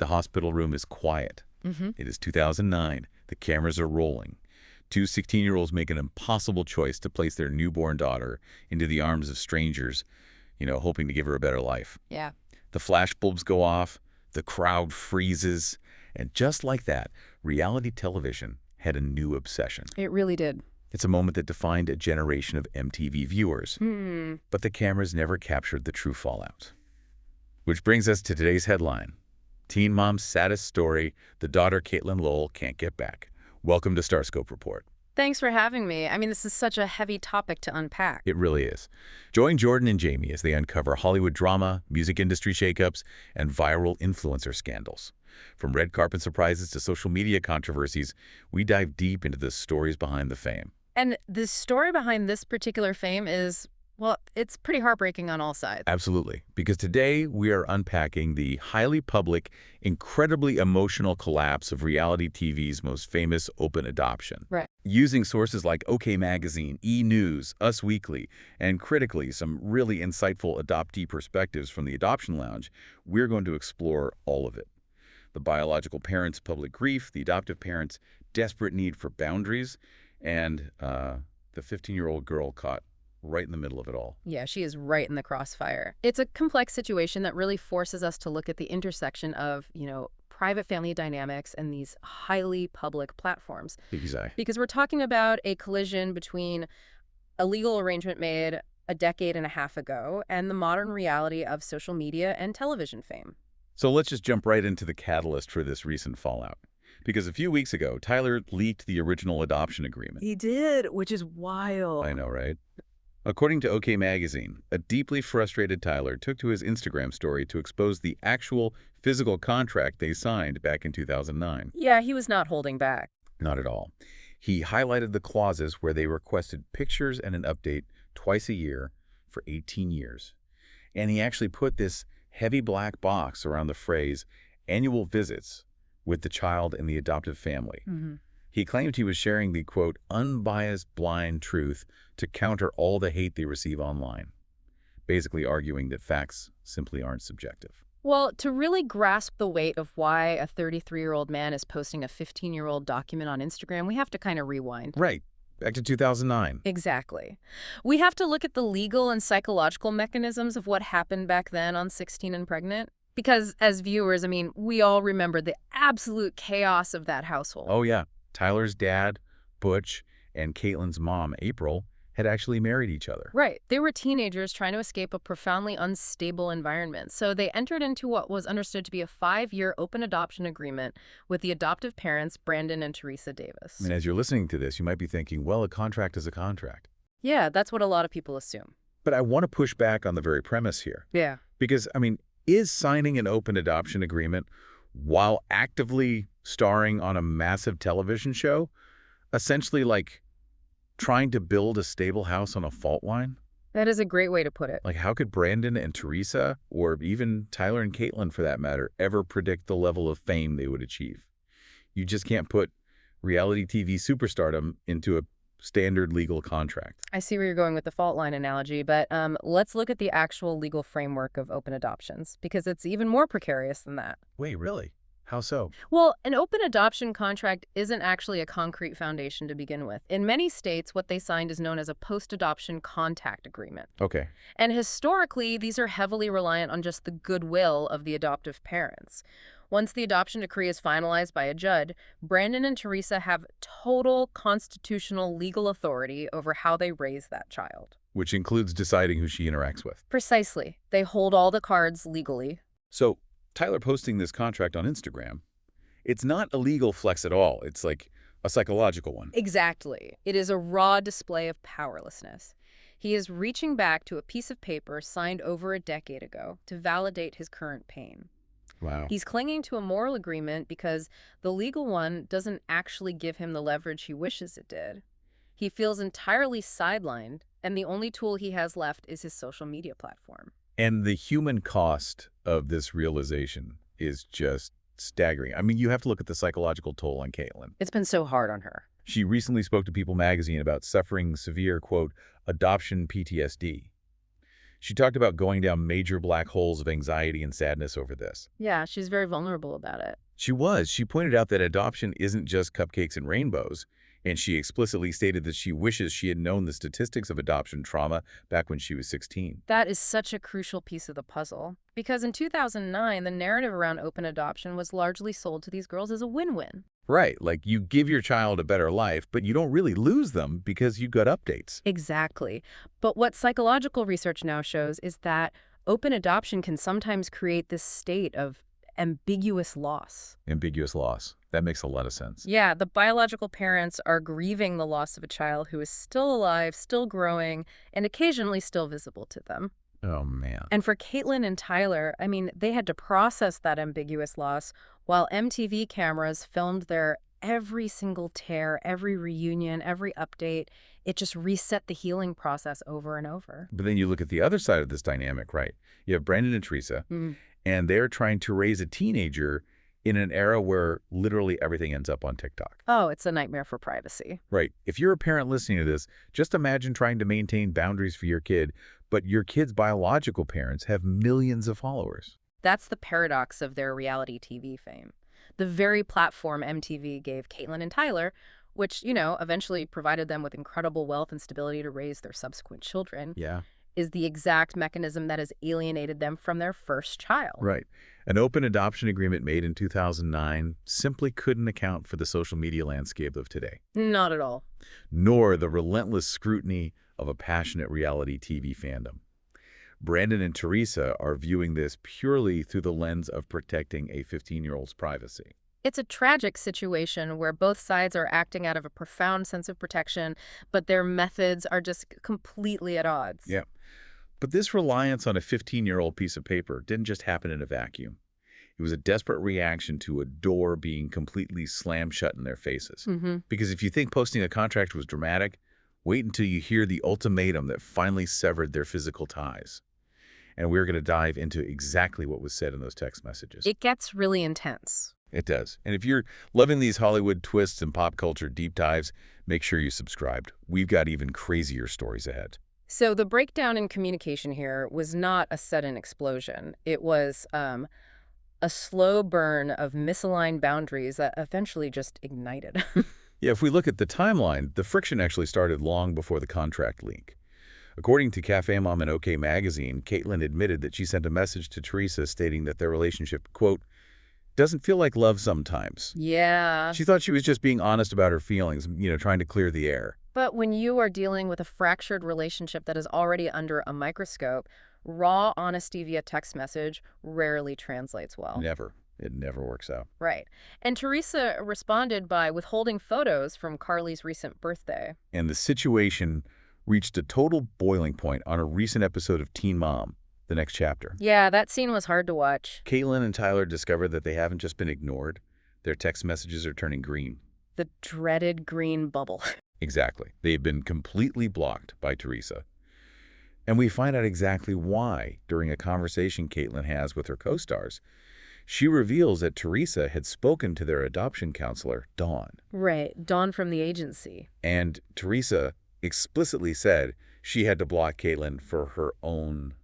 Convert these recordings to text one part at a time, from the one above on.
The hospital room is quiet. It is 2009. The cameras are rolling. Two 16-year-olds make an impossible choice to place their newborn daughter into the arms of strangers, hoping to give her a better life. Yeah. The flash bulbs go off, the crowd freezes, and just like that, reality television had a new obsession. It really did. It's a moment that defined a generation of MTV viewers. But the cameras never captured the true fallout. Which brings us to today's headline. Teen mom's saddest story, the daughter Catelynn Lowell can't get back. Welcome to Starscope Report. Thanks for having me. I mean, this is such a heavy topic to unpack. It really is. Join Jordan and Jamie as they uncover Hollywood drama, music industry shakeups, and viral influencer scandals. From red carpet surprises to social media controversies, we dive deep into the stories behind the fame. And the story behind this particular fame is, well, it's pretty heartbreaking on all sides. Absolutely. Because today we are unpacking the highly public, incredibly emotional collapse of reality TV's most famous open adoption. Right. Using sources like OK Magazine, E! News, Us Weekly, and critically some really insightful adoptee perspectives from the Adoption Lounge, we're going to explore all of it. The biological parents' public grief, the adoptive parents' desperate need for boundaries, and the 15-year-old girl caught right in the middle of it all. Yeah, she is right in the crossfire. It's a complex situation that really forces us to look at the intersection of, private family dynamics and these highly public platforms. Exactly. Because we're talking about a collision between a legal arrangement made a decade and a half ago and the modern reality of social media and television fame. So let's just jump right into the catalyst for this recent fallout. Because a few weeks ago, Tyler leaked the original adoption agreement. He did, which is wild. I know, right? According to OK Magazine, a deeply frustrated Tyler took to his Instagram story to expose the actual physical contract they signed back in 2009. Yeah, he was not holding back. Not at all. He highlighted the clauses where they requested pictures and an update twice a year for 18 years. And he actually put this heavy black box around the phrase annual visits with the child and the adoptive family. He claimed he was sharing the, quote, unbiased blind truth to counter all the hate they receive online, basically arguing that facts simply aren't subjective. Well, to really grasp the weight of why a 33-year-old man is posting a 15-year-old document on Instagram, we have to kind of rewind. Right. Back to 2009. Exactly. We have to look at the legal and psychological mechanisms of what happened back then on 16 and Pregnant. Because as viewers, we all remember the absolute chaos of that household. Oh, yeah. Tyler's dad, Butch, and Catelynn's mom, April, had actually married each other. Right. They were teenagers trying to escape a profoundly unstable environment. So they entered into what was understood to be a 5-year open adoption agreement with the adoptive parents, Brandon and Teresa Davis. And as you're listening to this, you might be thinking, well, a contract is a contract. Yeah, that's what a lot of people assume. But I want to push back on the very premise here. Yeah. Because, is signing an open adoption agreement while actively starring on a massive television show essentially like trying to build a stable house on a fault line? That is a great way to put it. Like, how could Brandon and Teresa, or even Tyler and Catelynn for that matter, ever predict the level of fame they would achieve? You just can't put reality TV superstardom into a standard legal contract. I see where you're going with the fault line analogy, but let's look at the actual legal framework of open adoptions, because it's even more precarious than that. Wait, really? How so? Well, an open adoption contract isn't actually a concrete foundation to begin with. In many states, what they signed is known as a post-adoption contact agreement. Okay. And historically, these are heavily reliant on just the goodwill of the adoptive parents. Once the adoption decree is finalized by a judge, Brandon and Teresa have total constitutional legal authority over how they raise that child. Which includes deciding who she interacts with. Precisely. They hold all the cards legally. So, Tyler posting this contract on Instagram, it's not a legal flex at all. It's like a psychological one. Exactly. It is a raw display of powerlessness. He is reaching back to a piece of paper signed over a decade ago to validate his current pain. Wow. He's clinging to a moral agreement because the legal one doesn't actually give him the leverage he wishes it did. He feels entirely sidelined, and the only tool he has left is his social media platform. And the human cost of this realization is just staggering. You have to look at the psychological toll on Catelynn. It's been so hard on her. She recently spoke to People magazine about suffering severe, quote, adoption PTSD. She talked about going down major black holes of anxiety and sadness over this. Yeah, she's very vulnerable about it. She was. She pointed out that adoption isn't just cupcakes and rainbows, and she explicitly stated that she wishes she had known the statistics of adoption trauma back when she was 16. That is such a crucial piece of the puzzle. Because in 2009, the narrative around open adoption was largely sold to these girls as a win-win. Right, like you give your child a better life, but you don't really lose them because you got updates. Exactly. But what psychological research now shows is that open adoption can sometimes create this state of ambiguous loss. Ambiguous loss. That makes a lot of sense. Yeah, the biological parents are grieving the loss of a child who is still alive, still growing, and occasionally still visible to them. Oh, man. And for Catelynn and Tyler, I mean, they had to process that ambiguous loss while MTV cameras filmed their every single tear, every reunion, every update. It just reset the healing process over and over. But then you look at the other side of this dynamic, right? You have Brandon and Teresa, and they're trying to raise a teenager in an era where literally everything ends up on TikTok. Oh, it's a nightmare for privacy. Right. If you're a parent listening to this, just imagine trying to maintain boundaries for your kid, but your kid's biological parents have millions of followers. That's the paradox of their reality TV fame. The very platform MTV gave Catelynn and Tyler, which, eventually provided them with incredible wealth and stability to raise their subsequent children, is the exact mechanism that has alienated them from their first child. Right. An open adoption agreement made in 2009 simply couldn't account for the social media landscape of today. Not at all. Nor the relentless scrutiny of a passionate reality TV fandom. Brandon and Teresa are viewing this purely through the lens of protecting a 15-year-old's privacy. It's a tragic situation where both sides are acting out of a profound sense of protection, but their methods are just completely at odds. Yeah. But this reliance on a 15-year-old piece of paper didn't just happen in a vacuum. It was a desperate reaction to a door being completely slammed shut in their faces. Because if you think posting a contract was dramatic, wait until you hear the ultimatum that finally severed their physical ties. And we're going to dive into exactly what was said in those text messages. It gets really intense. It does. And if you're loving these Hollywood twists and pop culture deep dives, make sure you're subscribed. We've got even crazier stories ahead. So the breakdown in communication here was not a sudden explosion. It was a slow burn of misaligned boundaries that eventually just ignited. Yeah, if we look at the timeline, the friction actually started long before the contract leak. According to Cafe Mom and OK Magazine, Catelynn admitted that she sent a message to Teresa stating that their relationship, quote, doesn't feel like love sometimes. Yeah. She thought she was just being honest about her feelings, trying to clear the air. But when you are dealing with a fractured relationship that is already under a microscope, raw honesty via text message rarely translates well. Never. It never works out. Right. And Teresa responded by withholding photos from Carly's recent birthday. And the situation reached a total boiling point on a recent episode of Teen Mom, the next chapter. Yeah, that scene was hard to watch. Catelynn and Tyler discovered that they haven't just been ignored. Their text messages are turning green. The dreaded green bubble. Exactly. They've been completely blocked by Teresa. And we find out exactly why during a conversation Catelynn has with her co-stars. She reveals that Teresa had spoken to their adoption counselor, Dawn. Right, Dawn from the agency. And Teresa explicitly said she had to block Catelynn for her own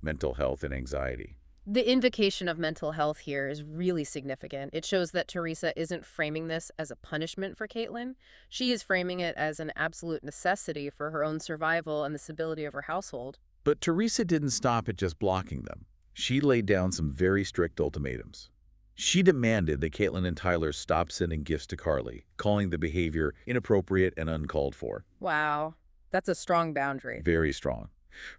mental health and anxiety. The invocation of mental health here is really significant. It shows that Teresa isn't framing this as a punishment for Catelynn. She is framing it as an absolute necessity for her own survival and the stability of her household. But Teresa didn't stop at just blocking them. She laid down some very strict ultimatums. She demanded that Catelynn and Tyler stop sending gifts to Carly, calling the behavior inappropriate and uncalled for. Wow, that's a strong boundary. Very strong.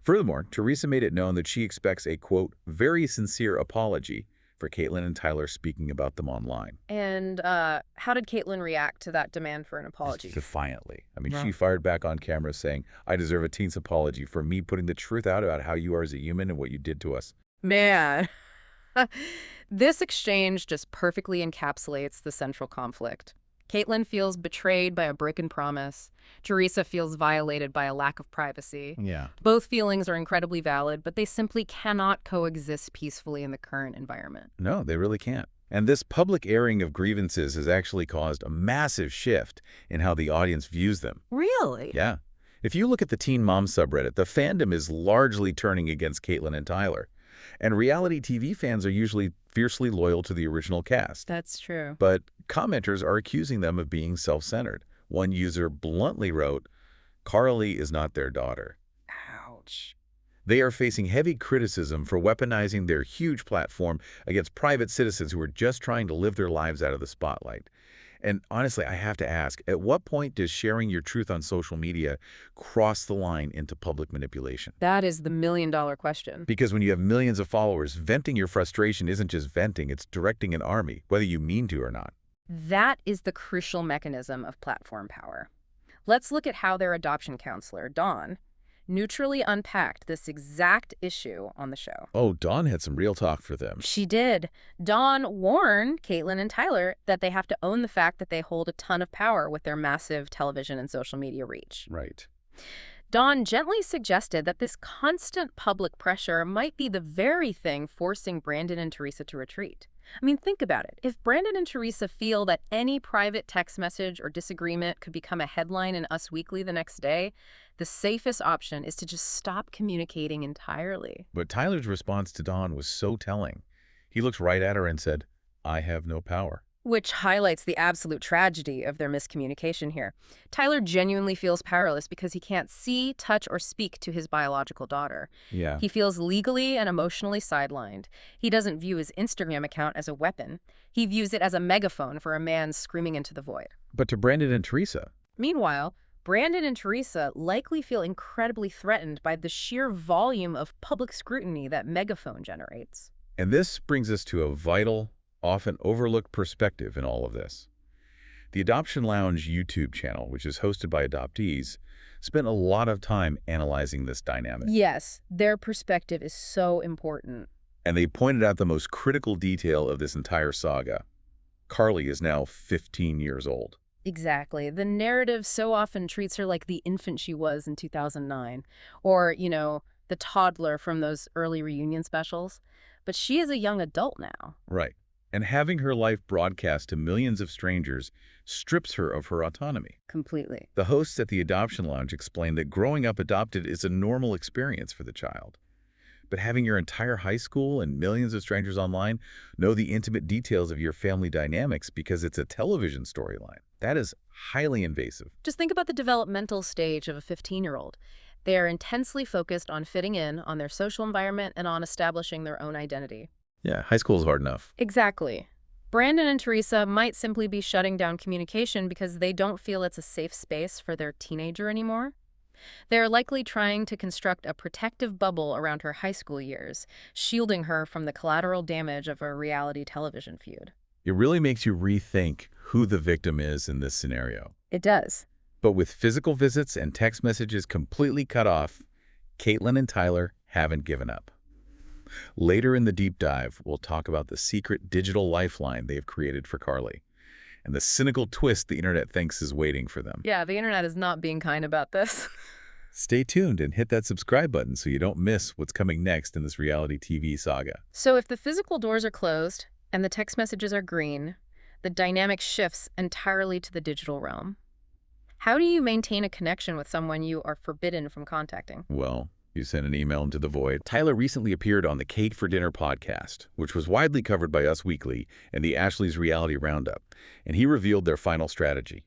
Furthermore, Teresa made it known that she expects a, quote, very sincere apology for Catelynn and Tyler speaking about them online. And how did Catelynn react to that demand for an apology? Defiantly. I mean, Wow. She fired back on camera saying, I deserve a teen's apology for me putting the truth out about how you are as a human and what you did to us. Man, this exchange just perfectly encapsulates the central conflict. Catelynn feels betrayed by a broken promise. Teresa feels violated by a lack of privacy. Yeah. Both feelings are incredibly valid, but they simply cannot coexist peacefully in the current environment. No, they really can't. And this public airing of grievances has actually caused a massive shift in how the audience views them. Really? Yeah. If you look at the Teen Mom subreddit, the fandom is largely turning against Catelynn and Tyler. And reality TV fans are usually fiercely loyal to the original cast. That's true. But commenters are accusing them of being self-centered. One user bluntly wrote, "Carly is not their daughter." Ouch. They are facing heavy criticism for weaponizing their huge platform against private citizens who are just trying to live their lives out of the spotlight. And honestly, I have to ask, at what point does sharing your truth on social media cross the line into public manipulation? That is the million-dollar question. Because when you have millions of followers, venting your frustration isn't just venting, it's directing an army, whether you mean to or not. That is the crucial mechanism of platform power. Let's look at how their adoption counselor, Dawn, neutrally unpacked this exact issue on the show. Oh, Dawn had some real talk for them. She did. Dawn warned Catelynn and Tyler that they have to own the fact that they hold a ton of power with their massive television and social media reach. Right. Dawn gently suggested that this constant public pressure might be the very thing forcing Brandon and Teresa to retreat. I mean, think about it. If Brandon and Teresa feel that any private text message or disagreement could become a headline in Us Weekly the next day, the safest option is to just stop communicating entirely. But Tyler's response to Dawn was so telling. He looked right at her and said, "I have no power." Which highlights the absolute tragedy of their miscommunication here. Tyler genuinely feels powerless because he can't see, touch, or speak to his biological daughter. Yeah. He feels legally and emotionally sidelined. He doesn't view his Instagram account as a weapon. He views it as a megaphone for a man screaming into the void. But to Brandon and Teresa. Meanwhile, Brandon and Teresa likely feel incredibly threatened by the sheer volume of public scrutiny that megaphone generates. And this brings us to a vital, often overlooked perspective in all of this. The Adoption Lounge YouTube channel, which is hosted by adoptees, spent a lot of time analyzing this dynamic. Yes, their perspective is so important. And they pointed out the most critical detail of this entire saga. Carly is now 15 years old. Exactly. The narrative so often treats her like the infant she was in 2009, or, the toddler from those early reunion specials. But she is a young adult now. Right. And having her life broadcast to millions of strangers strips her of her autonomy. Completely. The hosts at the Adoption Lounge explained that growing up adopted is a normal experience for the child. But having your entire high school and millions of strangers online know the intimate details of your family dynamics because it's a television storyline, that is highly invasive. Just think about the developmental stage of a 15-year-old. They are intensely focused on fitting in, on their social environment, and on establishing their own identity. Yeah, high school is hard enough. Exactly. Brandon and Teresa might simply be shutting down communication because they don't feel it's a safe space for their teenager anymore. They're likely trying to construct a protective bubble around her high school years, shielding her from the collateral damage of a reality television feud. It really makes you rethink who the victim is in this scenario. It does. But with physical visits and text messages completely cut off, Catelynn and Tyler haven't given up. Later in the deep dive, we'll talk about the secret digital lifeline they've created for Carly and the cynical twist the internet thinks is waiting for them. Yeah, the internet is not being kind about this. Stay tuned and hit that subscribe button so you don't miss what's coming next in this reality TV saga. So if the physical doors are closed and the text messages are green, the dynamic shifts entirely to the digital realm. How do you maintain a connection with someone you are forbidden from contacting? Well, you send an email into the void. Tyler recently appeared on the Kate for Dinner podcast, which was widely covered by Us Weekly and the Ashley's Reality Roundup, and he revealed their final strategy.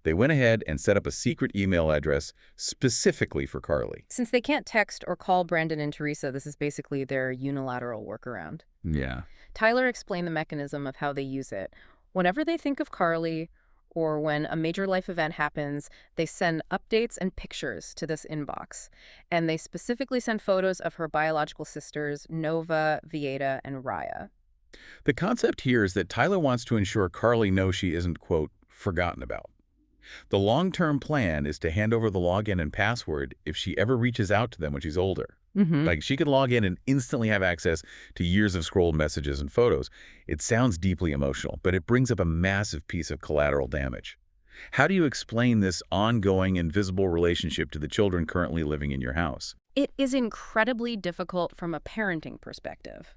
They went ahead and set up a secret email address specifically for Carly. Since they can't text or call Brandon and Teresa, this is basically their unilateral workaround. Yeah. Tyler explained the mechanism of how they use it. Whenever they think of Carly, or when a major life event happens, they send updates and pictures to this inbox. And they specifically send photos of her biological sisters, Nova, Vieta, and Raya. The concept here is that Tyler wants to ensure Carly knows she isn't, quote, forgotten about. The long-term plan is to hand over the login and password if she ever reaches out to them when she's older. Like, she could log in and instantly have access to years of scrolled messages and photos. It sounds deeply emotional, but it brings up a massive piece of collateral damage. How do you explain this ongoing, invisible relationship to the children currently living in your house? It is incredibly difficult from a parenting perspective.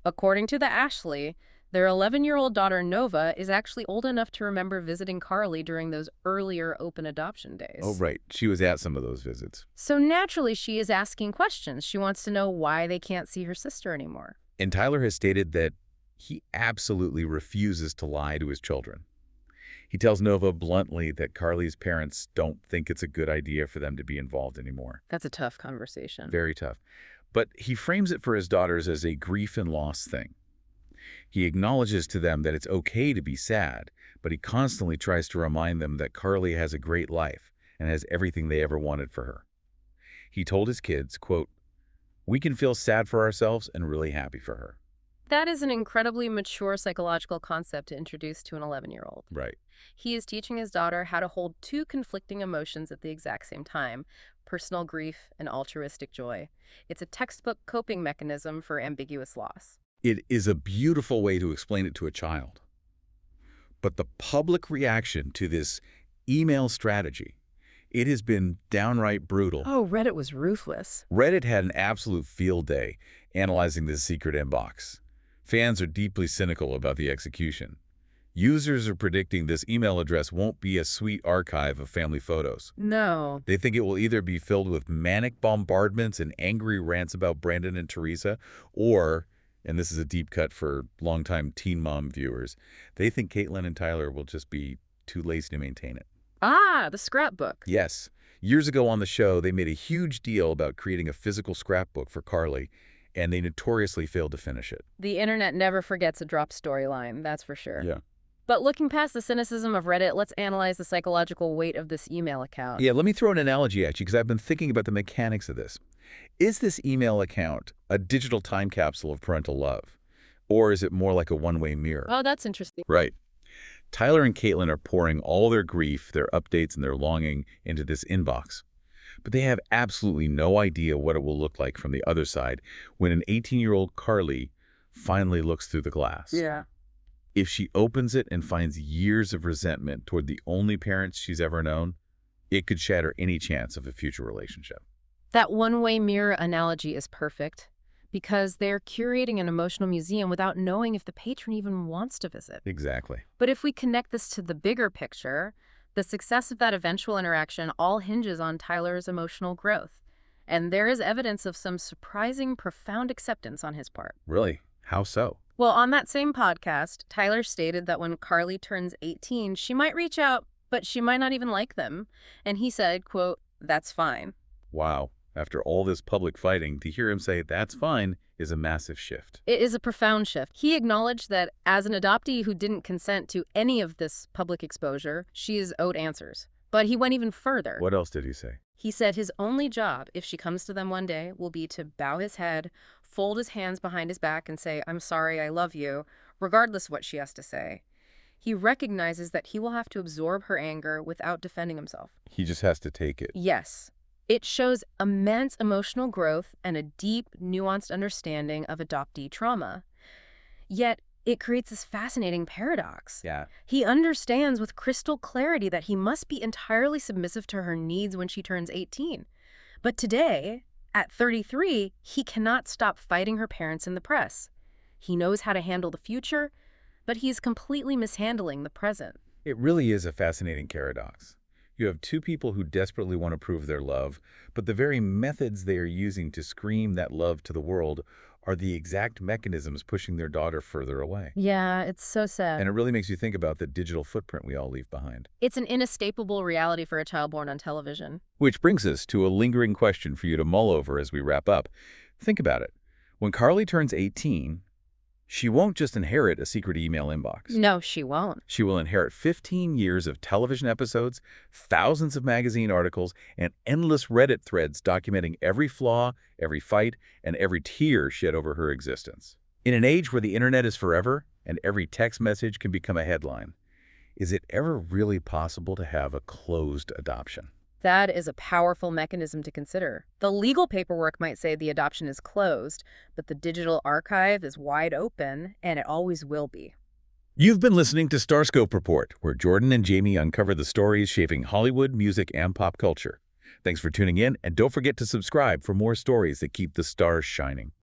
According to the Ashley, Their 11-year-old daughter, Nova, is actually old enough to remember visiting Carly during those earlier open adoption days. Oh, right. She was at some of those visits. So naturally, she is asking questions. She wants to know why they can't see her sister anymore. And Tyler has stated that he absolutely refuses to lie to his children. He tells Nova bluntly that Carly's parents don't think it's a good idea for them to be involved anymore. That's a tough conversation. Very tough. But he frames it for his daughters as a grief and loss thing. He acknowledges to them that it's okay to be sad, but he constantly tries to remind them that Carly has a great life and has everything they ever wanted for her. He told his kids, quote, "We can feel sad for ourselves and really happy for her." That is an incredibly mature psychological concept to introduce to an 11-year-old. Right. He is teaching his daughter how to hold two conflicting emotions at the exact same time, personal grief and altruistic joy. It's a textbook coping mechanism for ambiguous loss. It is a beautiful way to explain it to a child. But the public reaction to this email strategy, it has been downright brutal. Oh, Reddit was ruthless. Reddit had an absolute field day analyzing this secret inbox. Fans are deeply cynical about the execution. Users are predicting this email address won't be a sweet archive of family photos. No. They think it will either be filled with manic bombardments and angry rants about Brandon and Teresa, or, and this is a deep cut for longtime Teen Mom viewers, they think Catelynn and Tyler will just be too lazy to maintain it. Ah, the scrapbook. Yes. Years ago on the show, they made a huge deal about creating a physical scrapbook for Carly, and they notoriously failed to finish it. The internet never forgets a dropped storyline, that's for sure. Yeah. But looking past the cynicism of Reddit, let's analyze the psychological weight of this email account. Yeah, let me throw an analogy at you because I've been thinking about the mechanics of this. Is this email account a digital time capsule of parental love? Or is it more like a one-way mirror? Oh, that's interesting. Right. Tyler and Catelynn are pouring all their grief, their updates, and their longing into this inbox. But they have absolutely no idea what it will look like from the other side when an 18-year-old Carly finally looks through the glass. Yeah. If she opens it and finds years of resentment toward the only parents she's ever known, it could shatter any chance of a future relationship. That one-way mirror analogy is perfect because they're curating an emotional museum without knowing if the patron even wants to visit. Exactly. But if we connect this to the bigger picture, the success of that eventual interaction all hinges on Tyler's emotional growth. And there is evidence of some surprising, profound acceptance on his part. Really? How so? Well, on that same podcast, Tyler stated that when Carly turns 18, she might reach out, but she might not even like them. And he said, quote, "That's fine." Wow. After all this public fighting, to hear him say that's fine is a massive shift. It is a profound shift. He acknowledged that as an adoptee who didn't consent to any of this public exposure, she is owed answers. But he went even further. What else did he say? He said his only job, if she comes to them one day, will be to bow his head, fold his hands behind his back, and say, "I'm sorry, I love you," regardless of what she has to say. He recognizes that he will have to absorb her anger without defending himself. He just has to take it. Yes. It shows immense emotional growth and a deep, nuanced understanding of adoptee trauma. Yet, it creates this fascinating paradox. Yeah. He understands with crystal clarity that he must be entirely submissive to her needs when she turns 18. But today, at 33, he cannot stop fighting her parents in the press. He knows how to handle the future, but he's completely mishandling the present. It really is a fascinating paradox. You have two people who desperately want to prove their love, but the very methods they are using to scream that love to the world are the exact mechanisms pushing their daughter further away. Yeah, it's so sad. And it really makes you think about the digital footprint we all leave behind. It's an inescapable reality for a child born on television. Which brings us to a lingering question for you to mull over as we wrap up. Think about it. When Carly turns 18, she won't just inherit a secret email inbox. No, she won't. She will inherit 15 years of television episodes, thousands of magazine articles, and endless Reddit threads documenting every flaw, every fight, and every tear shed over her existence. In an age where the internet is forever and every text message can become a headline, is it ever really possible to have a closed adoption? That is a powerful mechanism to consider. The legal paperwork might say the adoption is closed, but the digital archive is wide open, and it always will be. You've been listening to Starscope Report, where Jordan and Jamie uncover the stories shaping Hollywood, music, and pop culture. Thanks for tuning in, and don't forget to subscribe for more stories that keep the stars shining.